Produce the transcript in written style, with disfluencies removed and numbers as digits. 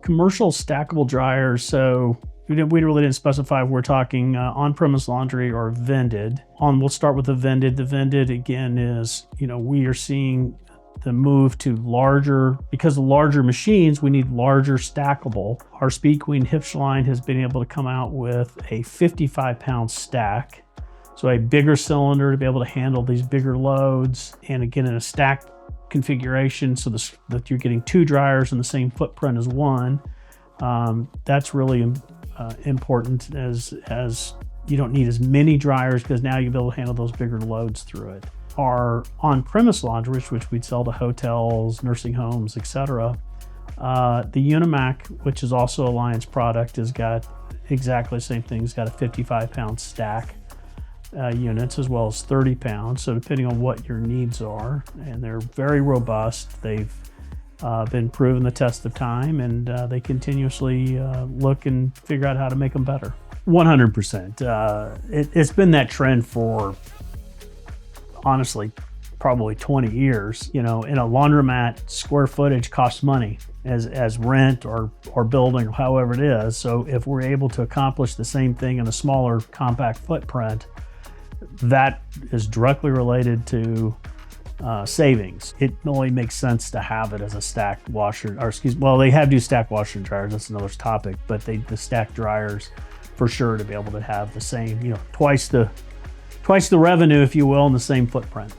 commercial stackable dryers, so we really didn't specify if we're talking on-premise laundry or vended. We'll start with the vended. The vended, again, is, we are seeing the move to larger, because of larger machines, we need larger stackable. Our Speed Queen hitch line has been able to come out with a 55-pound stack. So a bigger cylinder to be able to handle these bigger loads. And again, in a stack configuration, so that you're getting 2 dryers in the same footprint as one. That's really important, as you don't need as many dryers, because now you'll be able to handle those bigger loads through it. Our on-premise laundry, which we'd sell to hotels, nursing homes, etc. The Unimac, which is also a Alliance product, has got exactly the same thing. It's got a 55-pound stack units, as well as 30 pounds. So depending on what your needs are, and they're very robust. They've been proven the test of time, and they continuously look and figure out how to make them better. 100%. It's been that trend for, honestly, probably 20 years. In a laundromat, square footage costs money as rent or building, or however it is. So if we're able to accomplish the same thing in a smaller, compact footprint, that is directly related to savings. It only makes sense to have it as a stacked washer, they have do stacked washer and dryers. That's another topic, but the stacked dryers, for sure, to be able to have the same, twice the revenue, if you will, in the same footprint.